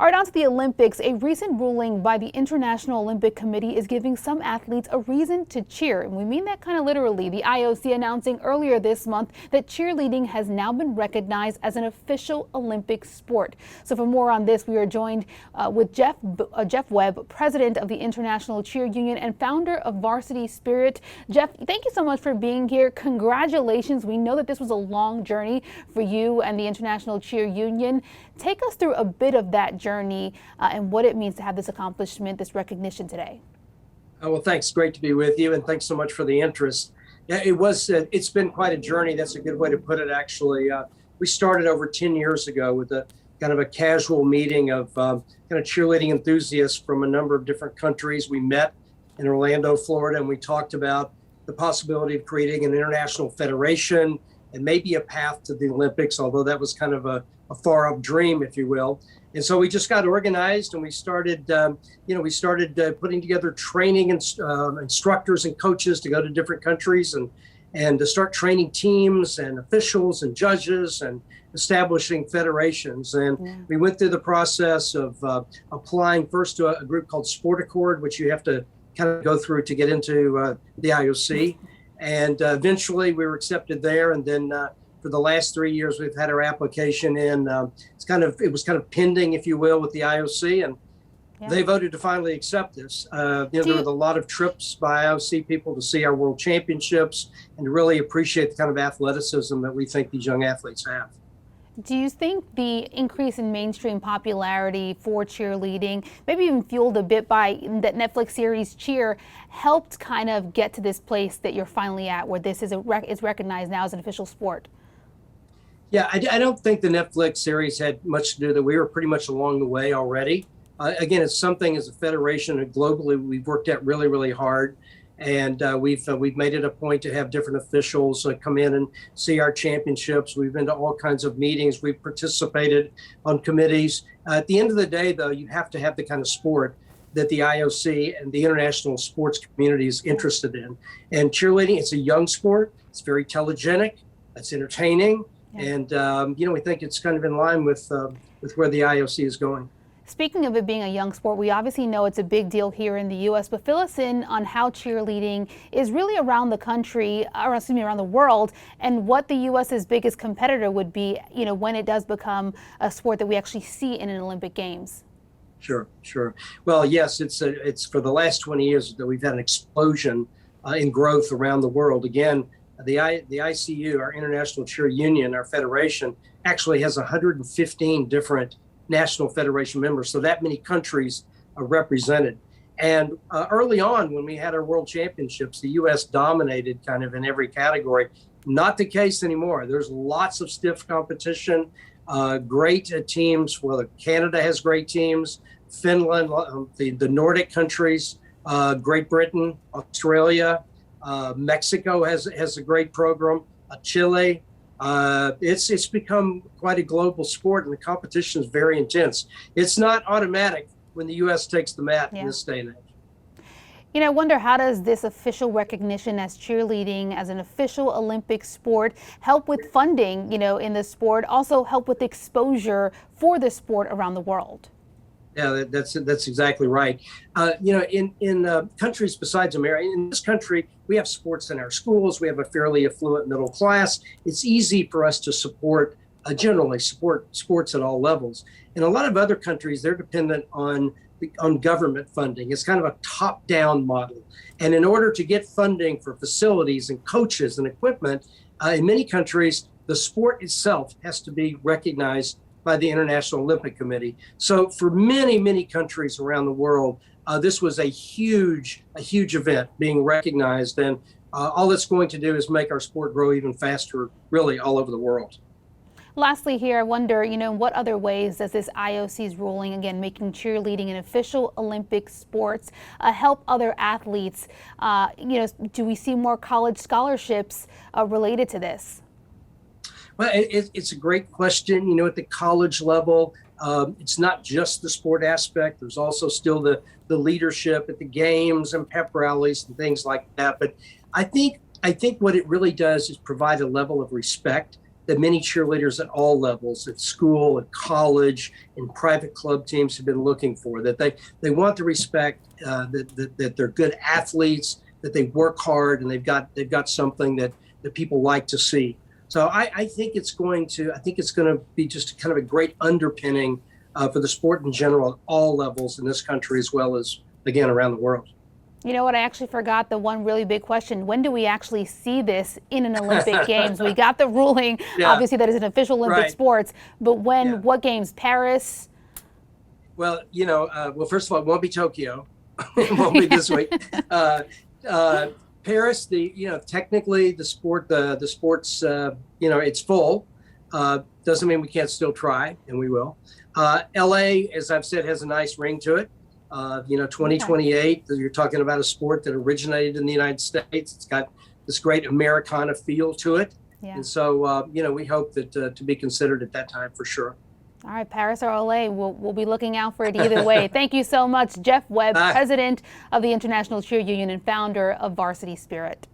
All right, on to the Olympics. A recent ruling by the International Olympic Committee is giving some athletes a reason to cheer. And we mean that kind of literally. The IOC announcing earlier this month that cheerleading has now been recognized as an official Olympic sport. So for more on this, we are joined with Jeff Webb, president of the International Cheer Union and founder of Varsity Spirit. Jeff, thank you so much for being here. Congratulations. We know that this was a long journey for you and the International Cheer Union. Take us through a bit of that journey and what it means to have this accomplishment, this recognition today. Well, thanks. Great to be with you, and thanks so much for the interest. Yeah, it's been quite a journey. That's a good way to put it, actually. We started over 10 years ago with a kind of a casual meeting of kind of cheerleading enthusiasts from a number of different countries. We met in Orlando, Florida, and we talked about the possibility of creating an international federation and maybe a path to the Olympics, although that was kind of a far-up dream, if you will. And so we just got organized, and we started, putting together training and instructors and coaches to go to different countries and to start training teams and officials and judges and establishing federations. And we went through the process of applying first to a group called Sport Accord, which you have to kind of go through to get into the IOC. And eventually we were accepted there. And then for the last 3 years, we've had our application in. It was kind of pending, if you will, with the IOC, and they voted to finally accept this. There was a lot of trips by IOC people to see our world championships and to really appreciate the kind of athleticism that we think these young athletes have. Do you think the increase in mainstream popularity for cheerleading, maybe even fueled a bit by that Netflix series Cheer, helped kind of get to this place that you're finally at, where this is recognized now as an official sport? Yeah, I don't think the Netflix series had much to do with it. We were pretty much along the way already. Again, it's something as a federation and globally we've worked at really, really hard. And we've made it a point to have different officials come in and see our championships. We've been to all kinds of meetings. We've participated on committees. At the end of the day, though, you have to have the kind of sport that the IOC and the international sports community is interested in. And cheerleading, it's a young sport. It's very telegenic. It's entertaining. And, we think it's kind of in line with where the IOC is going. Speaking of it being a young sport, we obviously know it's a big deal here in the U.S., but fill us in on how cheerleading is really around the country, or around the world, and what the U.S.'s biggest competitor would be, when it does become a sport that we actually see in an Olympic Games. Sure. Well, yes, it's for the last 20 years that we've had an explosion in growth around the world. Again, the ICU, our International Cheer Union, our federation, actually has 115 different national federation members, so that many countries are represented. And early on, when we had our world championships, the U.S. dominated kind of in every category. Not the case anymore. There's lots of stiff competition, great teams. Well, Canada has great teams, Finland, the Nordic countries, Great Britain, Australia, Mexico has a great program, Chile. It's become quite a global sport, and the competition is very intense. It's not automatic when the U.S. takes the mat in this day and age. I wonder, how does this official recognition as cheerleading as an official Olympic sport help with funding, in the sport, also help with exposure for the sport around the world? Yeah, that's exactly right. In countries besides America, in this country, we have sports in our schools. We have a fairly affluent middle class. It's easy for us to generally support sports at all levels. In a lot of other countries, they're dependent on government funding. It's kind of a top-down model. And in order to get funding for facilities and coaches and equipment, in many countries, the sport itself has to be recognized by the International Olympic Committee. So for many, many countries around the world, this was a huge event being recognized. And all it's going to do is make our sport grow even faster, really all over the world. Lastly here, I wonder, in what other ways does this IOC's ruling, again, making cheerleading an official Olympic sports, help other athletes? Do we see more college scholarships related to this? Well, it's a great question. At the college level, it's not just the sport aspect. There's also still the leadership at the games and pep rallies and things like that. But I think what it really does is provide a level of respect that many cheerleaders at all levels, at school, at college, in private club teams have been looking for, that they want the respect, that they're good athletes, that they work hard, and they've got something that people like to see. So I think it's going to be just kind of a great underpinning for the sport in general at all levels in this country, as well as, again, around the world. You know what? I actually forgot the one really big question. When do we actually see this in an Olympic Games? We got the ruling, obviously, that is an official Olympic sports. But when, what games? Paris? Well, first of all, it won't be Tokyo. It won't be this week. Paris, technically the sports, it's full. Doesn't mean we can't still try, and we will. LA, as I've said, has a nice ring to it. 2028, you're talking about a sport that originated in the United States. It's got this great Americana feel to it. Yeah. And so, we hope that to be considered at that time for sure. All right, Paris or LA, we'll be looking out for it either way. Thank you so much, Jeff Webb, president of the International Cheer Union and founder of Varsity Spirit.